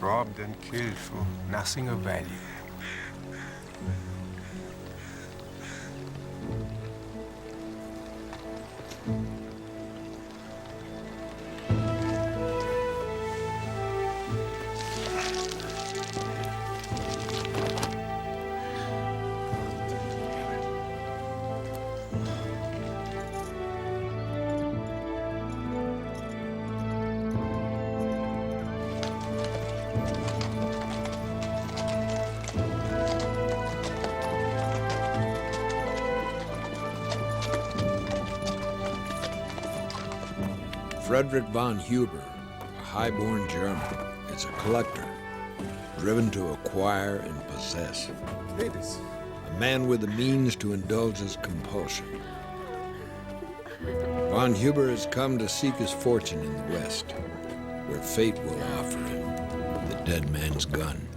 Robbed and killed for nothing of value. Frederick von Huber, a high-born German, is a collector, driven to acquire and possess. Epis. A man with the means to indulge his compulsion. Von Huber has come to seek his fortune in the West, where fate will offer him the dead man's gun.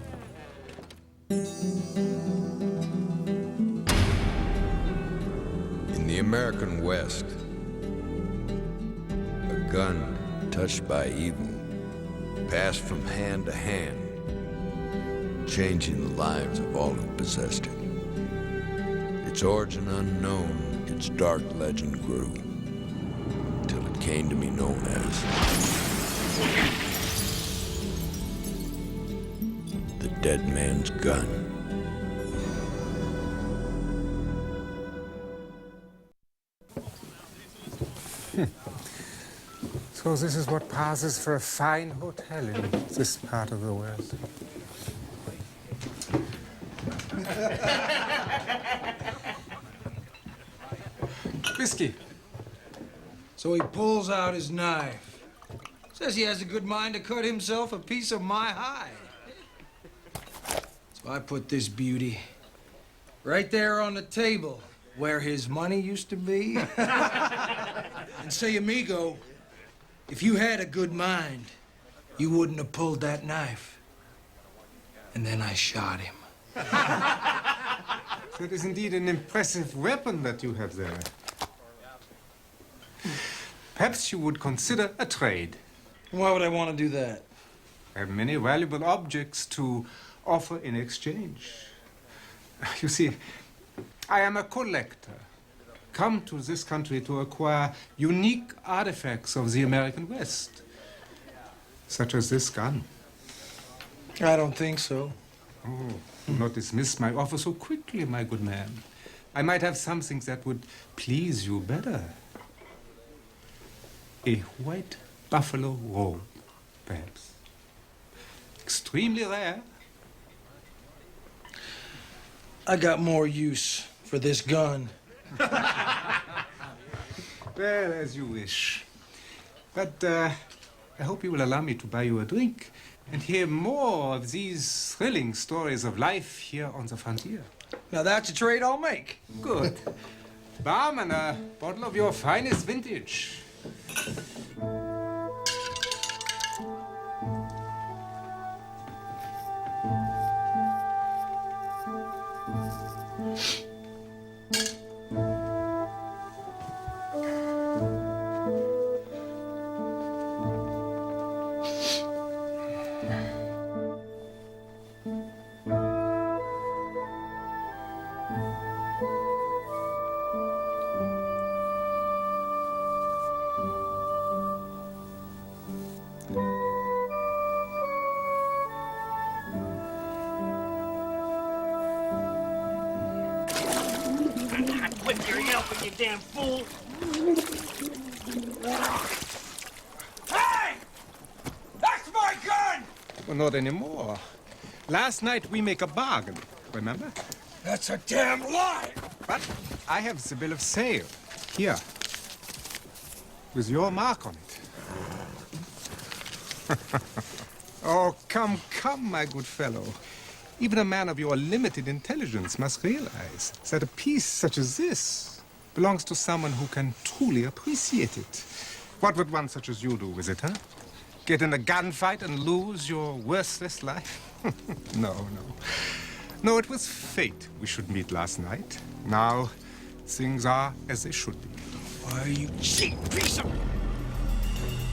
In the American West, a gun touched by evil passed from hand to hand, changing the lives of all who possessed it. Its origin unknown, its dark legend grew, till it came to be known as the dead man's gun. So this is what passes for a fine hotel in this part of the world. Whiskey. So he pulls out his knife. Says he has a good mind to cut himself a piece of my hide. So I put this beauty right there on the table where his money used to be. And say, amigo, if you had a good mind, you wouldn't have pulled that knife. And then I shot him. That is indeed an impressive weapon that you have there. Perhaps you would consider a trade. Why would I want to do that? I have many valuable objects to offer in exchange. You see, I am a collector, come to this country to acquire unique artifacts of the American West, such as this gun. I don't think so. Oh, do not dismiss my offer so quickly, my good man. I might have something that would please you better. A white buffalo robe, perhaps. Extremely rare. I got more use for this gun. Well, as you wish. But I hope you will allow me to buy you a drink and hear more of these thrilling stories of life here on the frontier. Now that's a trade I'll make. Good. Barman, a bottle of your finest vintage. Quit your yelping, you damn fool! not anymore. Last night we make a bargain, remember? That's a damn lie! But I have the bill of sale here, with your mark on it. Oh, come, my good fellow. Even a man of your limited intelligence must realize that a piece such as this belongs to someone who can truly appreciate it. What would one such as you do with it, huh? Get in a gunfight and lose your worthless life? No, it was fate we should meet last night. Now, things are as they should be. Why are you cheap piece of...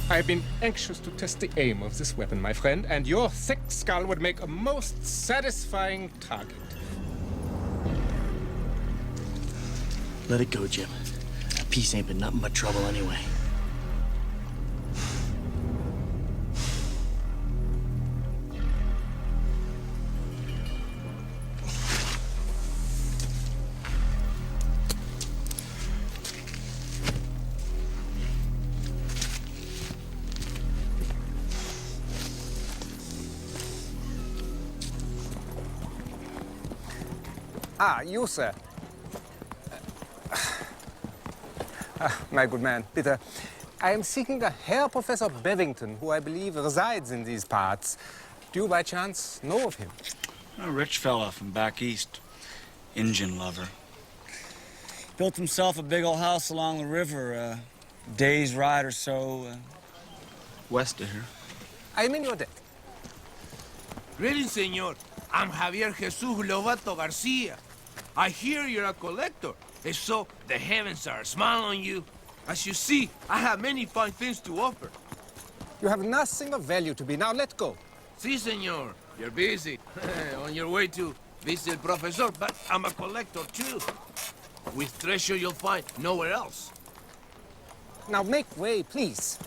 I've been anxious to test the aim of this weapon, my friend, and your thick skull would make a most satisfying target. Let it go, Jim. That piece ain't been nothing but trouble anyway. Ah, you, sir. My good man, Peter. I am seeking a Herr Professor Bevington, who I believe resides in these parts. Do you, by chance, know of him? A rich fella from back east. Injun lover. Built himself a big old house along the river, a day's ride or so west of here. I am in your debt. Greetings, senor. I'm Javier Jesus Lovato Garcia. I hear you're a collector. If so, the heavens are smiling on you. As you see, I have many fine things to offer. You have nothing of value to me. Now let go. Si, senor. You're busy. On your way to visit el professor, but I'm a collector, too. With treasure you'll find nowhere else. Now make way, please.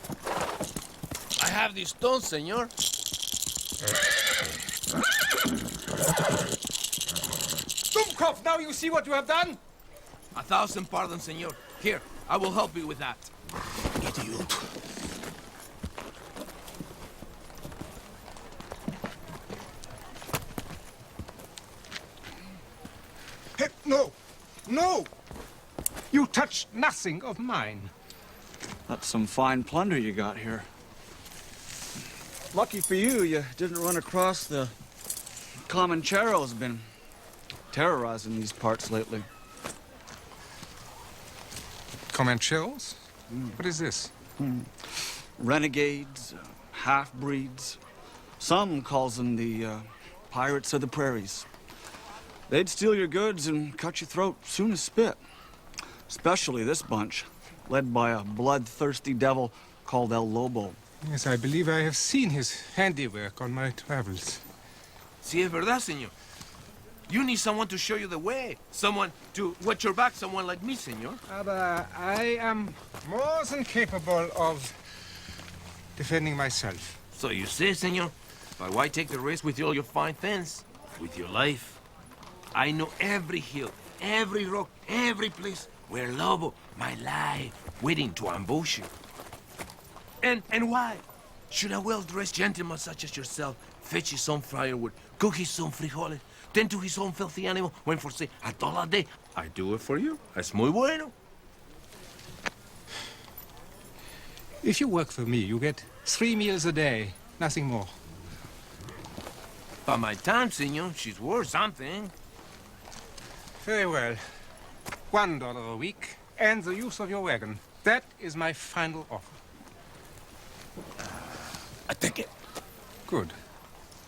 I have these stones, senor. Dummkopf, now you see what you have done? 1,000 pardons, senor. Here, I will help you with that. Idiot. Hey, no! No! You touched nothing of mine. That's some fine plunder you got here. Lucky for you, you didn't run across the Comanchero's been terrorizing these parts lately. Comancheros? What is this? Renegades, half-breeds. Some calls them the pirates of the prairies. They'd steal your goods and cut your throat soon as spit. Especially this bunch, led by a bloodthirsty devil called El Lobo. Yes, I believe I have seen his handiwork on my travels. Si es verdad, senor. You need someone to show you the way. Someone to watch your back, someone like me, senor. But I am more than capable of defending myself. So you say, senor, but why take the risk with all your fine things? With your life. I know every hill, every rock, every place where Lobo might lie, waiting to ambush you. And why should a well-dressed gentleman such as yourself fetch his own firewood, cook his own frijoles, tend to his own filthy animal when for say $1 a day? I do it for you. Es muy bueno. If you work for me, you get 3 meals a day, nothing more. By my time, senor, she's worth something. Very well. $1 a week and the use of your wagon. That is my final offer. I take it. Good.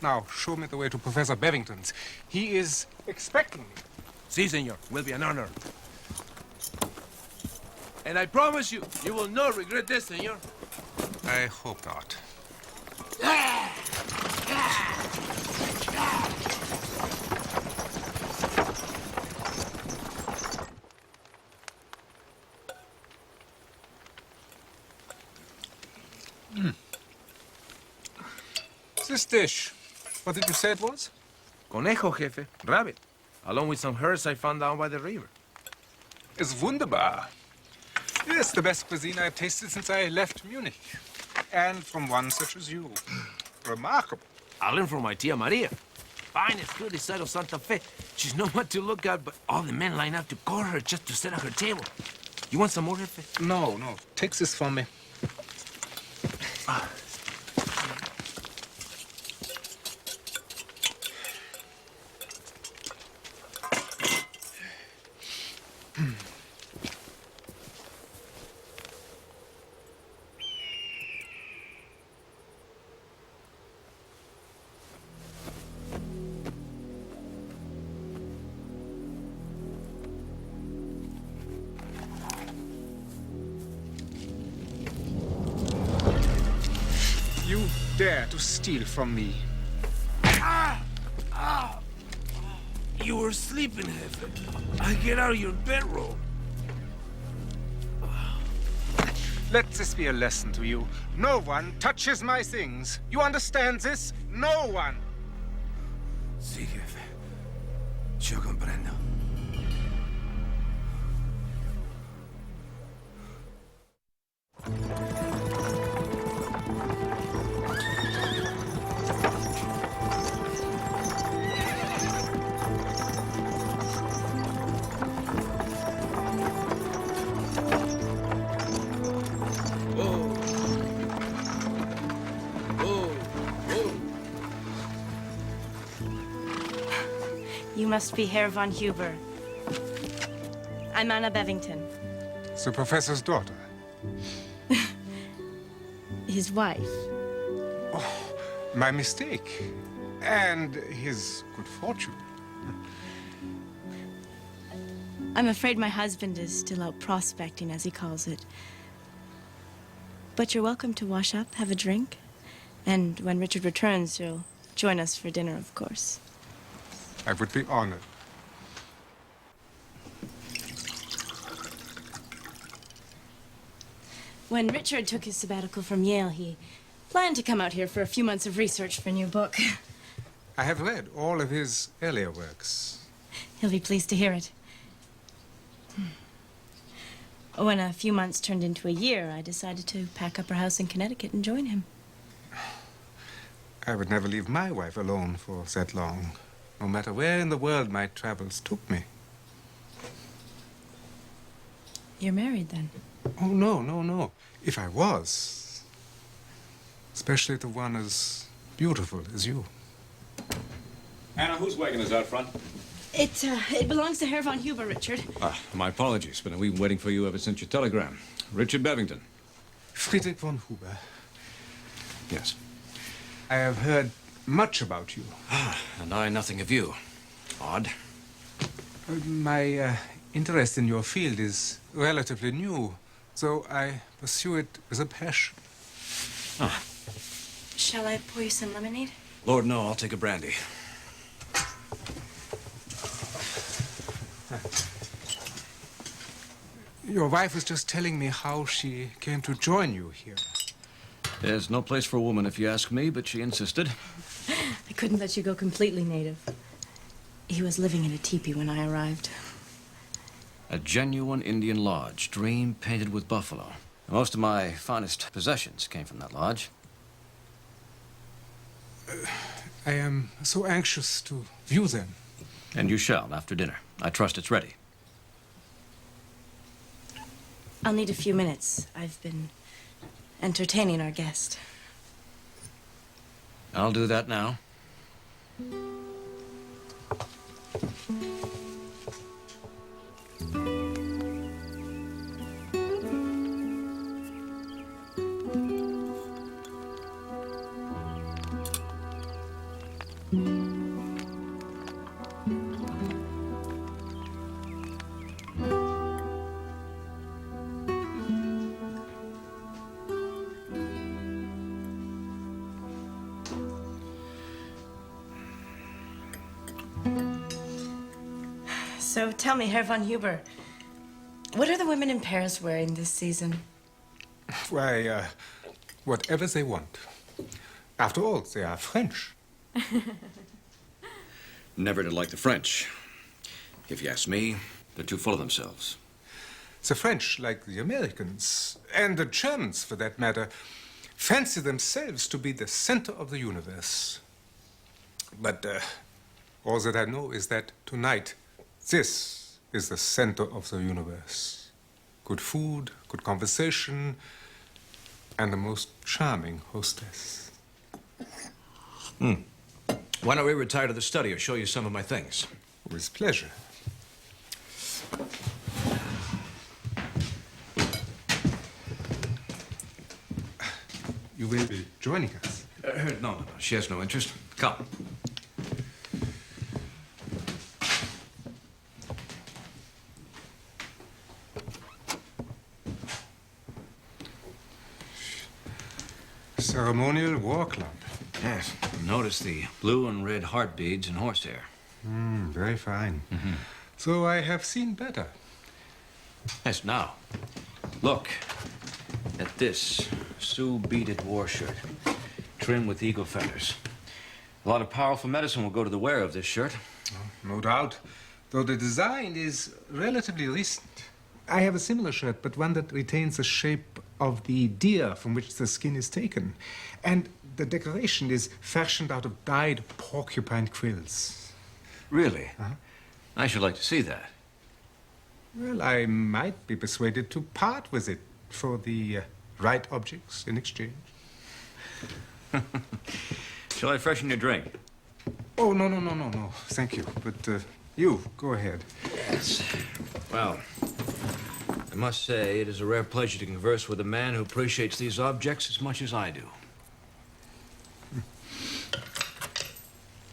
Now, show me the way to Professor Bevington's. He is expecting me. Si, senor. Will be an honor. And I promise you, you will not regret this, senor. I hope not. This dish, what did you say it was? Conejo, jefe. Rabbit. Along with some herbs I found down by the river. It's wunderbar. It's the best cuisine I've tasted since I left Munich. And from one such as you. Remarkable. I learned from my tia Maria. Finest girl this side of Santa Fe. She's not much to look at, but all the men line up to call her just to sit at her table. You want some more, Jefe? No, no. Take this from me. You dare to steal from me. You were sleeping, Jefe. I get out of your bedroll. Let this be a lesson to you. No one touches my things. You understand this? No one. Sí, Jefe. Yo comprendo. You must be Herr von Huber. I'm Anna Bevington, The professor's daughter. his wife. My mistake. And his good fortune. I'm afraid my husband is still out prospecting, as he calls it. But you're welcome to wash up, have a drink. And when Richard returns, you'll join us for dinner, of course. I would be honored. When Richard took his sabbatical from Yale, he planned to come out here for a few months of research for a new book. I have read all of his earlier works. He'll be pleased to hear it. When a few months turned into a year, I decided to pack up our house in Connecticut and join him. I would never leave my wife alone for that long, no matter where in the world my travels took me. You're married, then? Oh, no, no, no. If I was, especially to one as beautiful as you. Anna, whose wagon is out front? It belongs to Herr von Huber, Richard. My apologies, but we've been waiting for you ever since your telegram. Richard Bevington. Friedrich von Huber. Yes. I have heard much about you. And I nothing of you. Odd. My interest in your field is relatively new, so I pursue it with a passion. Shall I pour you some lemonade? Lord, no, I'll take a brandy. Your wife was just telling me how she came to join you here. There's no place for a woman, if you ask me, but she insisted. I couldn't let you go completely native. He was living in a teepee when I arrived. A genuine Indian lodge, dream painted with buffalo. Most of my finest possessions came from that lodge. I am so anxious to view them. And you shall, after dinner. I trust it's ready. I'll need a few minutes. I've been entertaining our guest. I'll do that now. So tell me, Herr von Huber, what are the women in Paris wearing this season? Why, whatever they want. After all, they are French. Never did like the French. If you ask me, they're too full of themselves. The French, like the Americans, and the Germans, for that matter, fancy themselves to be the center of the universe. But all that I know is that tonight, this is the center of the universe. Good food, good conversation, and the most charming hostess. Why don't we retire to the study or show you some of my things? With pleasure. You will be joining us. No. She has no interest. Come. Ceremonial war club. Yes. Notice the blue and red heart beads and horsehair. Very fine. So I have seen better. Yes, now, look at this Sioux beaded war shirt, trimmed with eagle feathers. A lot of powerful medicine will go to the wearer of this shirt. No doubt, though the design is relatively recent. I have a similar shirt, but one that retains the shape of the deer from which the skin is taken. And the decoration is fashioned out of dyed porcupine quills. Really? I should like to see that. Well, I might be persuaded to part with it for the right objects in exchange. Shall I freshen your drink? Oh, no. Thank you. But you, go ahead. Yes. Well, I must say it is a rare pleasure to converse with a man who appreciates these objects as much as I do.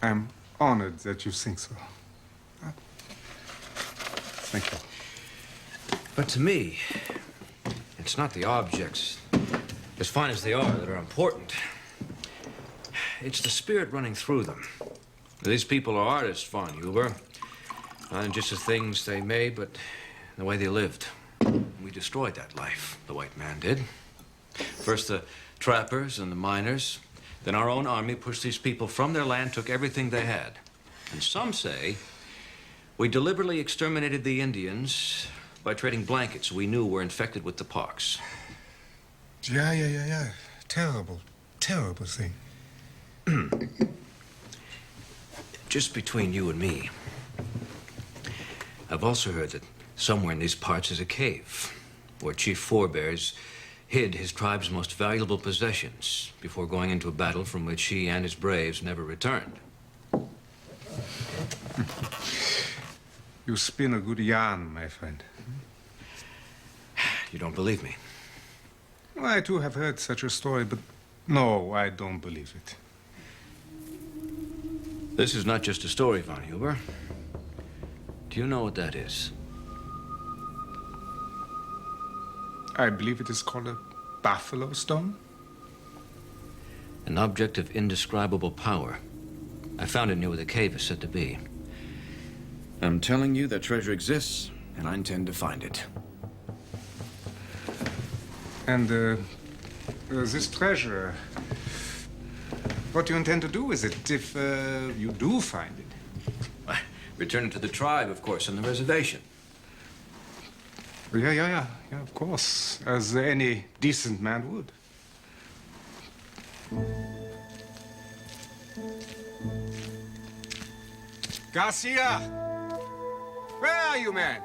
I'm honored that you think so. Thank you. But to me, it's not the objects, as fine as they are, that are important. It's the spirit running through them. These people are artists, Von Huber. Not in just the things they made, but the way they lived. We destroyed that life, the white man did. First the trappers and the miners. Then our own army pushed these people from their land, took everything they had. And some say we deliberately exterminated the Indians by trading blankets we knew were infected with the pox. Yeah. Terrible thing. Just between you and me, I've also heard that somewhere in these parts is a cave where Chief Forebears hid his tribe's most valuable possessions before going into a battle from which he and his braves never returned. You spin a good yarn, my friend. You don't believe me? Well, I too have heard such a story, but no, I don't believe it. This is not just a story, Von Huber. Do you know what that is? I believe it is called a buffalo stone. An object of indescribable power. I found it near where the cave is said to be. I'm telling you that treasure exists, and I intend to find it. And this treasure, what do you intend to do with it if you do find it? Return it to the tribe, of course, on the reservation. Yeah, of course, as any decent man would. Garcia! Where are you, man?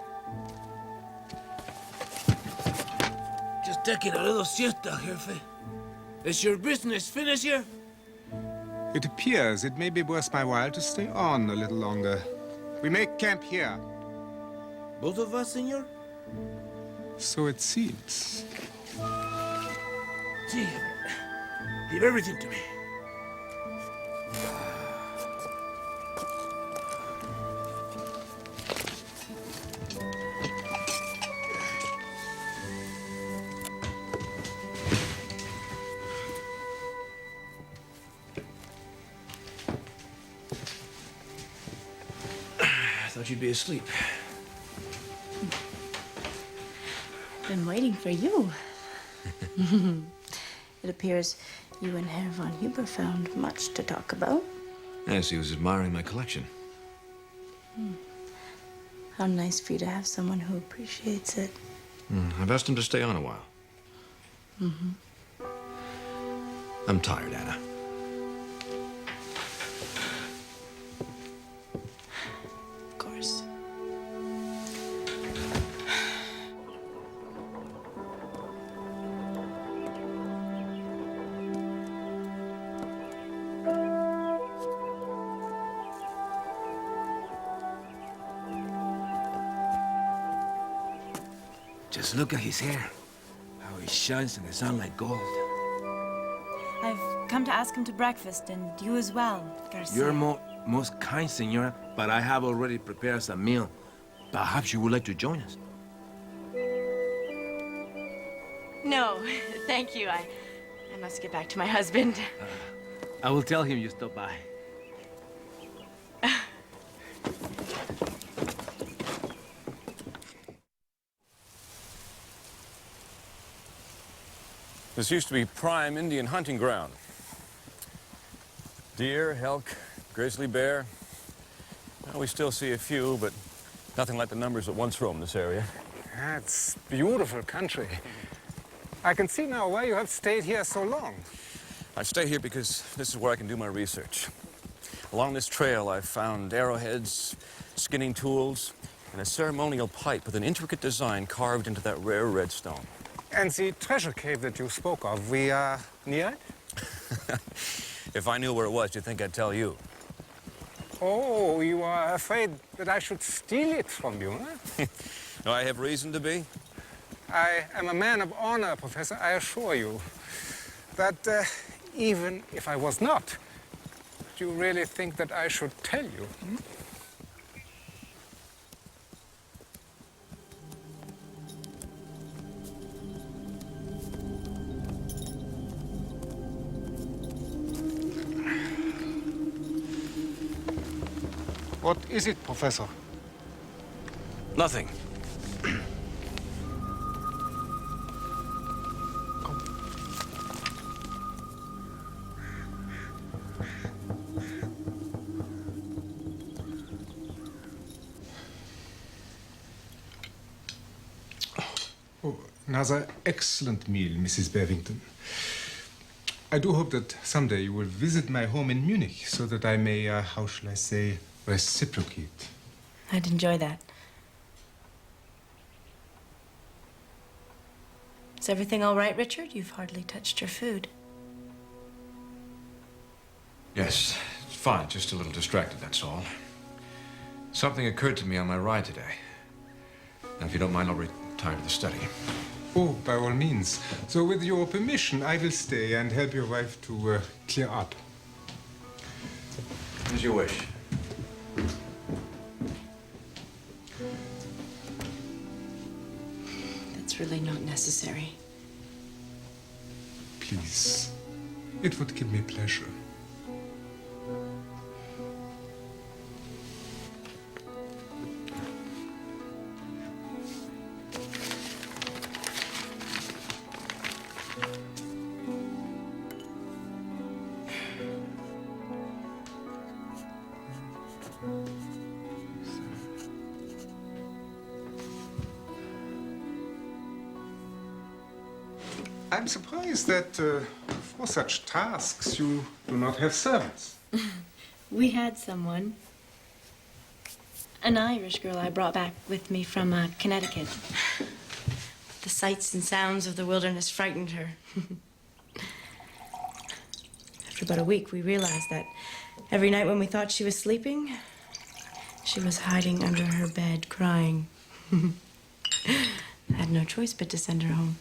Just taking a little siesta, Jefe. Is your business finished here? It appears it may be worth my while to stay on a little longer. We make camp here. Both of us, senor? So it seems. See, leave everything to me. I thought you'd be asleep. Been waiting for you. It appears you and Herr von Huber found much to talk about. Yes, he was admiring my collection. How nice for you to have someone who appreciates it. I've asked him to stay on a while. I'm tired, Anna. Just look at his hair. How he shines in the sun like gold. I've come to ask him to breakfast, and you as well, Garcia. You're most kind, senora, but I have already prepared some meal. Perhaps you would like to join us. No, thank you. I must get back to my husband. I will tell him you stopped by. This used to be prime Indian hunting ground. Deer, elk, grizzly bear. Well, we still see a few, but nothing like the numbers that once roamed this area. It's beautiful country. I can see now why you have stayed here so long. I stay here because this is where I can do my research. Along this trail, I've found arrowheads, skinning tools, and a ceremonial pipe with an intricate design carved into that rare red stone. And the treasure cave that you spoke of, we are near it? If I knew where it was, do you think I'd tell you? Oh, you are afraid that I should steal it from you, huh? No, I have reason to be. I am a man of honor, Professor, I assure you. But even if I was not, do you really think that I should tell you? Hmm? What is it, Professor? Nothing. Oh, another excellent meal, Mrs. Bevington. I do hope that someday you will visit my home in Munich so that I may, how shall I say, reciprocate. I'd enjoy that. Is everything all right, Richard? You've hardly touched your food. Yes, it's fine. Just a little distracted, that's all. Something occurred to me on my ride today. Now, if you don't mind, I'll retire to the study. Oh, by all means. So with your permission, I will stay and help your wife to clear up. As you wish. That's really not necessary. Please. It would give me pleasure. I'm surprised that for such tasks you do not have servants. We had someone. An Irish girl I brought back with me from Connecticut. The sights and sounds of the wilderness frightened her. After about a week, we realized that every night when we thought she was sleeping, she was hiding under her bed, crying. I had no choice but to send her home.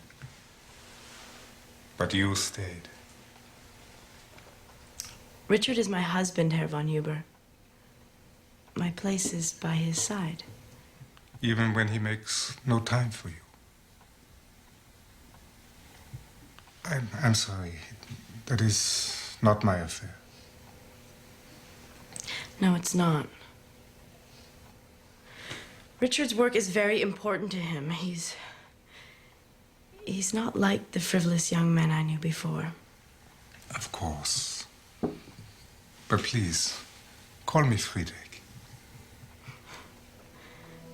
But you stayed. Richard is my husband, Herr von Huber. My place is by his side. Even when he makes no time for you. I'm sorry. That is not my affair. No, it's not. Richard's work is very important to him. He's not like the frivolous young men I knew before. Of course. But please, call me Friedrich.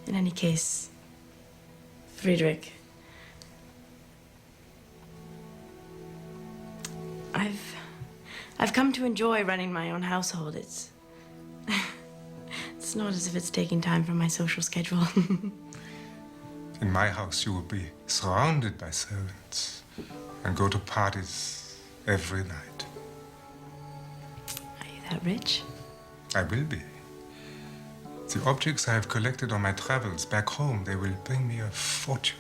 In any case, Friedrich, I've come to enjoy running my own household. It's not as if it's taking time from my social schedule. In my house, you will be surrounded by servants and go to parties every night. Are you that rich? I will be. The objects I have collected on my travels back home, they will bring me a fortune.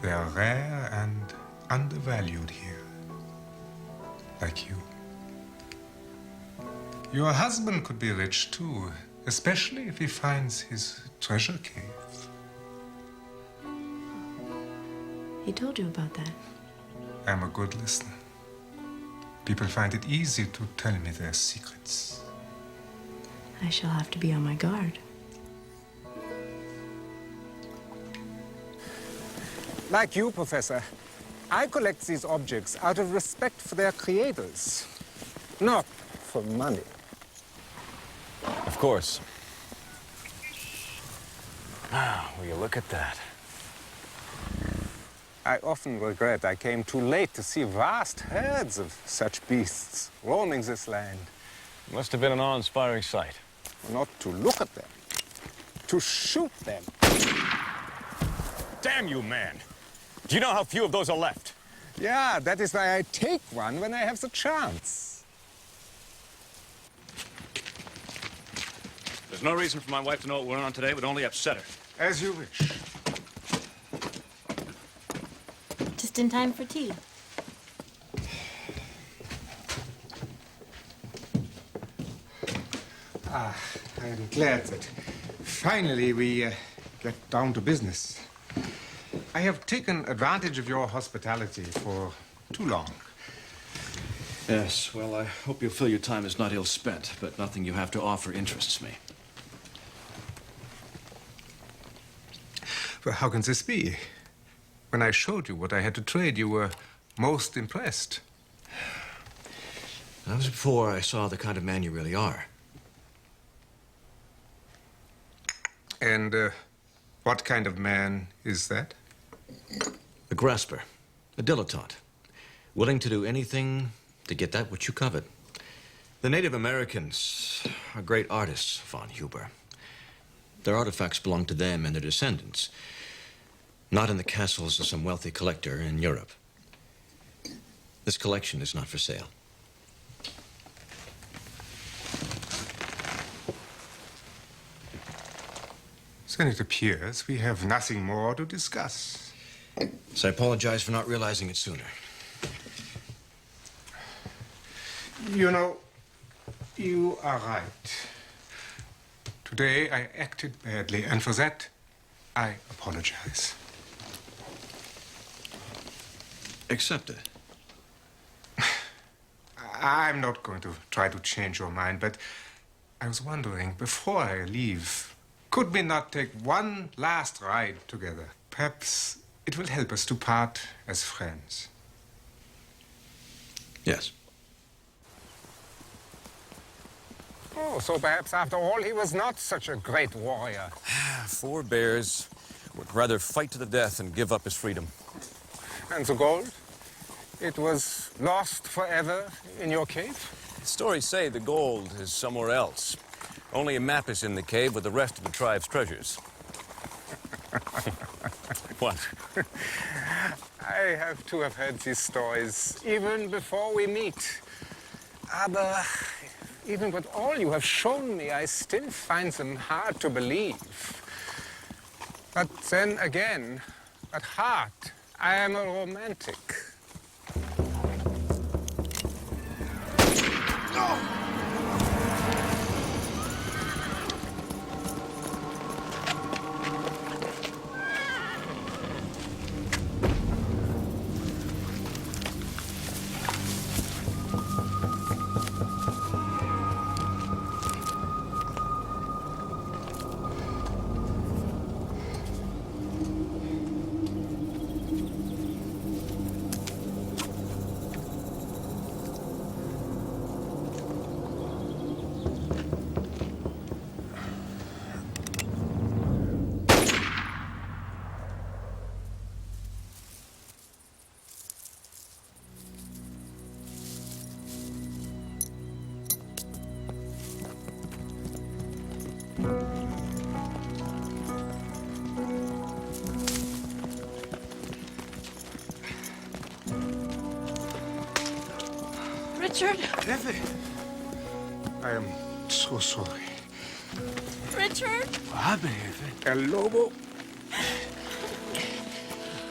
They are rare and undervalued here. Like you. Your husband could be rich too, especially if he finds his treasure cave. He told you about that. I'm a good listener. People find it easy to tell me their secrets. I shall have to be on my guard. Like you, Professor, I collect these objects out of respect for their creators, not for money. Of course. Wow, will you look at that? I often regret I came too late to see vast herds of such beasts roaming this land. Must have been an awe-inspiring sight. Not to look at them, to shoot them. Damn you, man! Do you know how few of those are left? Yeah, that is why I take one when I have the chance. There's no reason for my wife to know what went on today. It would only upset her. As you wish. Just in time for tea. I'm glad that finally we get down to business. I have taken advantage of your hospitality for too long. Yes, well, I hope you feel your time is not ill spent, but nothing you have to offer interests me. Well, how can this be? When I showed you what I had to trade, you were most impressed. That was before I saw the kind of man you really are. And what kind of man is that? A grasper, a dilettante, willing to do anything to get that which you covet. The Native Americans are great artists, von Huber. Their artifacts belong to them and their descendants, not in the castles of some wealthy collector in Europe. This collection is not for sale. Then it appears we have nothing more to discuss. So I apologize for not realizing it sooner. You know, you are right. Today I acted badly, and for that, I apologize. Accept it. I'm not going to try to change your mind, but I was wondering, before I leave, could we not take one last ride together? Perhaps it will help us to part as friends. Yes. Oh, so perhaps after all, he was not such a great warrior. 4 bears would rather fight to the death than give up his freedom. And the gold? It was lost forever in your cave? Stories say the gold is somewhere else. Only a map is in the cave with the rest of the tribe's treasures. What? I have to have heard these stories even before we meet. Aber even with all you have shown me, I still find them hard to believe. But then again, at heart, I am a romantic. Richard? Effie! I am so sorry. Richard? What happened, Jefe? El Lobo.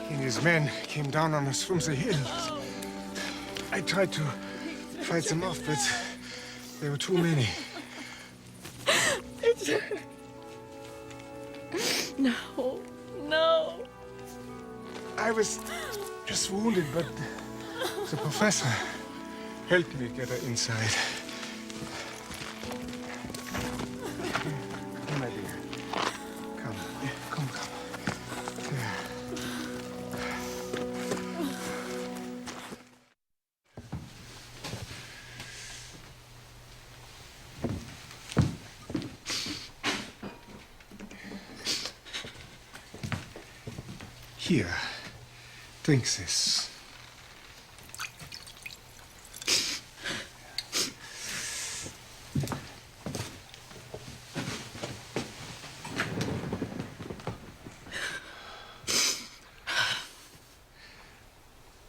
He his men came down on us from the hills. I tried to fight them off, but there were too many. No, no. I was just wounded, but the professor helped me get her inside. Come, my dear. Come. Come. There. Here, drink this.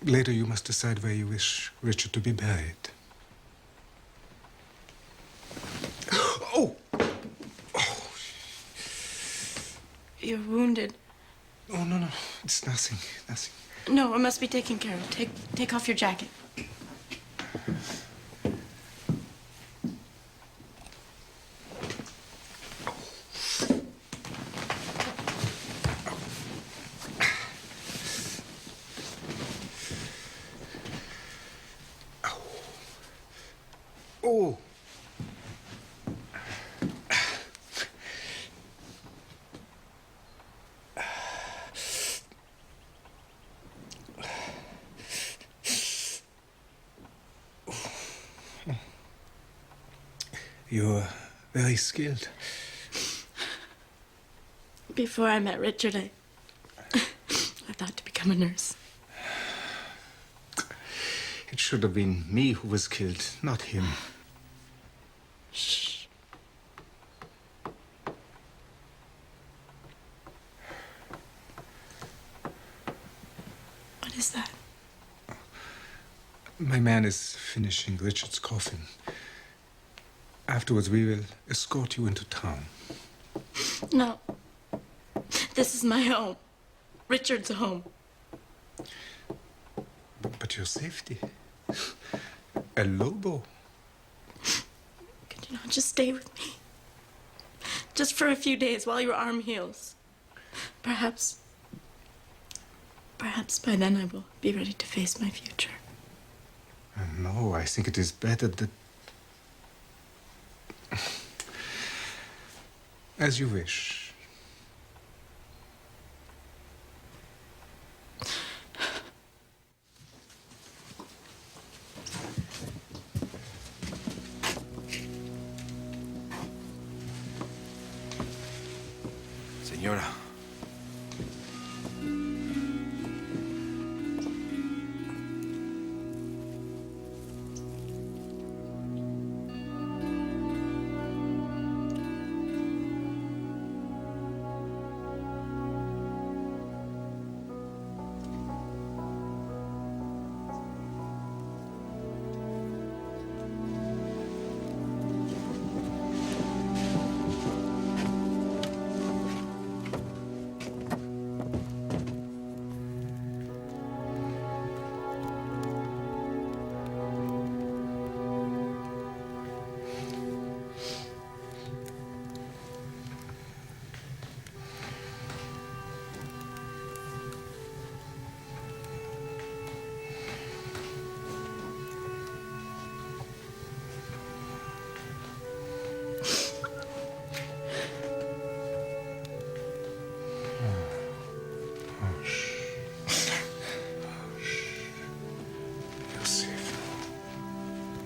Later, you must decide where you wish Richard to be buried. Oh! You're wounded. Oh, no. It's nothing. No, it must be taken care of. Take off your jacket. Oh! You're very skilled. Before I met Richard, I thought to become a nurse. It should have been me who was killed, not him. Shh. What is that? My man is finishing Richard's coffin. Afterwards, we will escort you into town. No. This is my home. Richard's home. But your safety. El Lobo. Could you not just stay with me? Just for a few days while your arm heals. Perhaps by then I will be ready to face my future. No, I think it is better that... As you wish. Señora.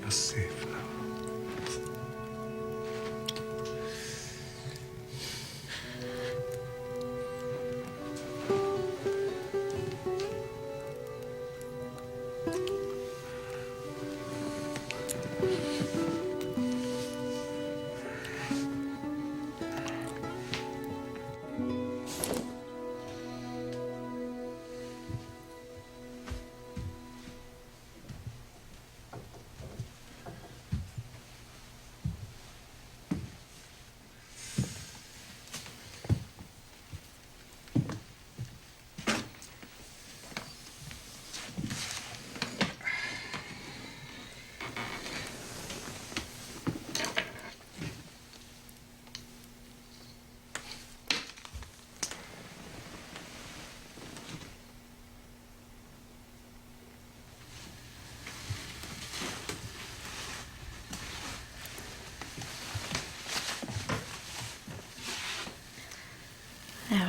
You're safe now.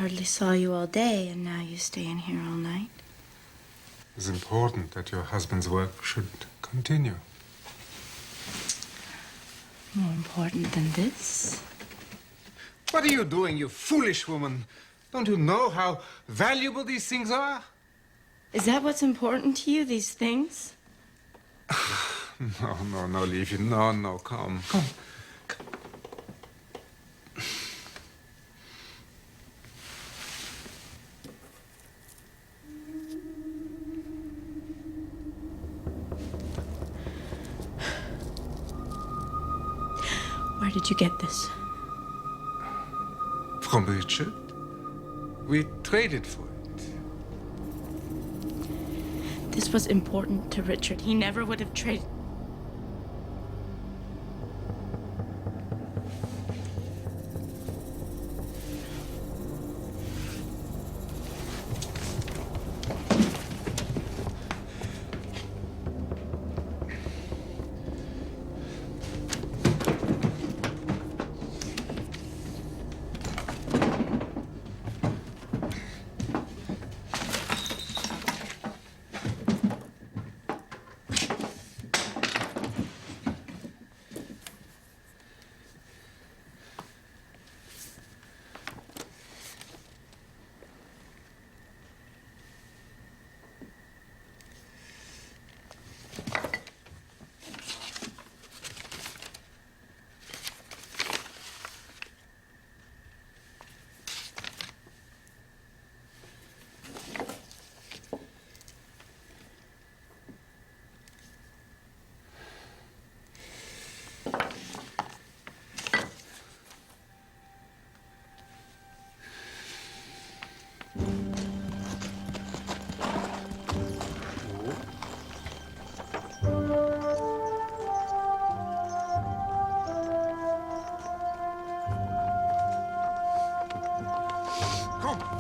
hardly saw you all day, and now you stay in here all night. It's important that your husband's work should continue. More important than this? What are you doing, you foolish woman? Don't you know how valuable these things are? Is that what's important to you, these things? No, leave you. No, come. Where did you get this? From Richard. We traded for it. This was important to Richard. He never would have traded.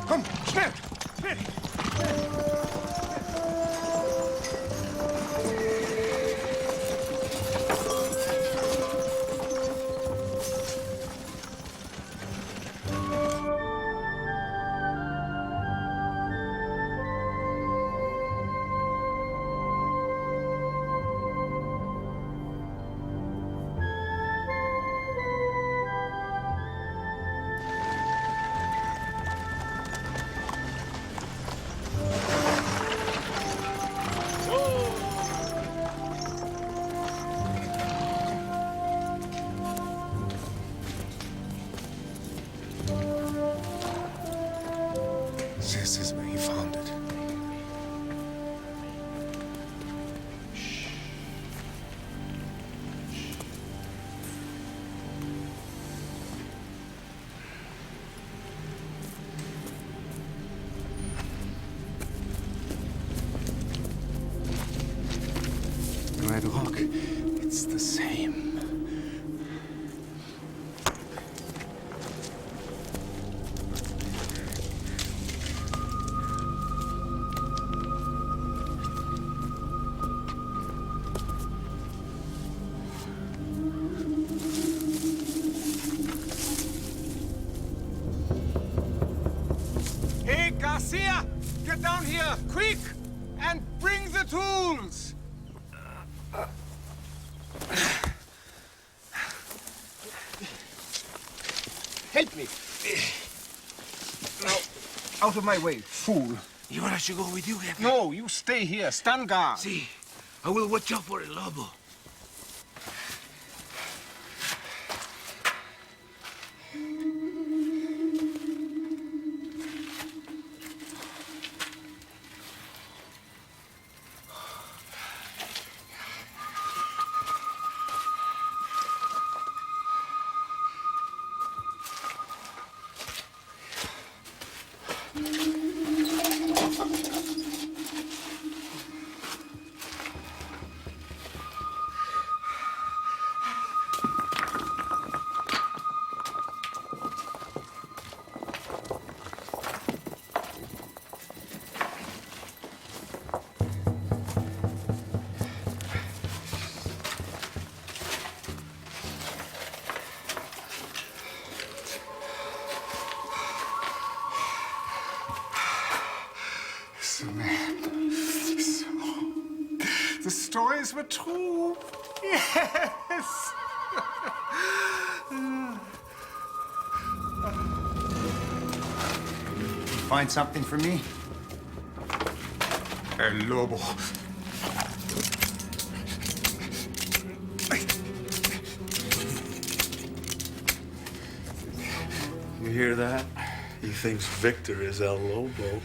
Komm, schnell! Schnell! This is where he found it. Red Rock, it's the same. Hey, Garcia! Get down here, quick! And bring the tools! Help me! Now, out of my way, fool. You want us to go with you, Epis? No, you stay here. Stand guard. See, I will watch out for El Lobo. The stories were true. Yes. Find something for me? El Lobo. You hear that? He thinks Victor is El Lobo.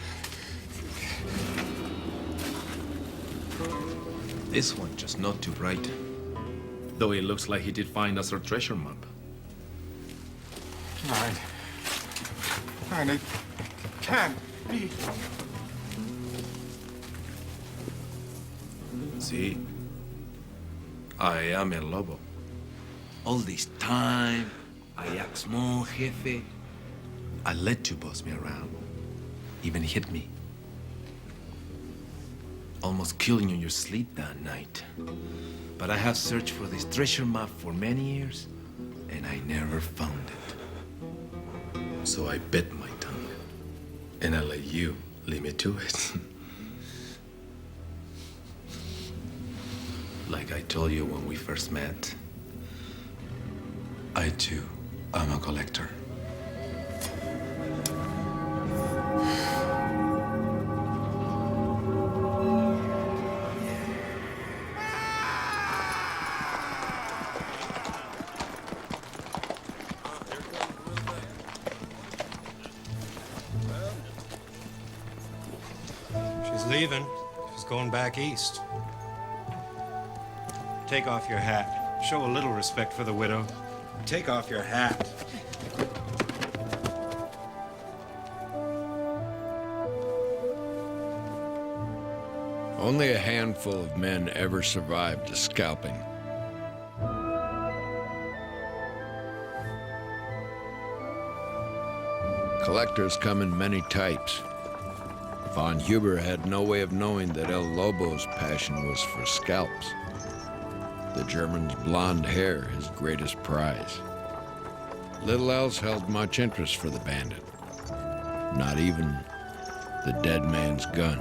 This one just not too bright. Though it looks like he did find us our treasure map. And it can't be. See, I am El Lobo. All this time, I act small, jefe. I let you boss me around. Even hit me. Almost killing you in your sleep that night. But I have searched for this treasure map for many years, and I never found it. So I bit my tongue, and I let you lead me to it. Like I told you when we first met, I too am a collector. She's leaving. She's going back east. Take off your hat. Show a little respect for the widow. Take off your hat. Only a handful of men ever survived a scalping. Collectors come in many types. Von Huber had no way of knowing that El Lobo's passion was for scalps. The German's blonde hair his greatest prize. Little else held much interest for the bandit. Not even the dead man's gun.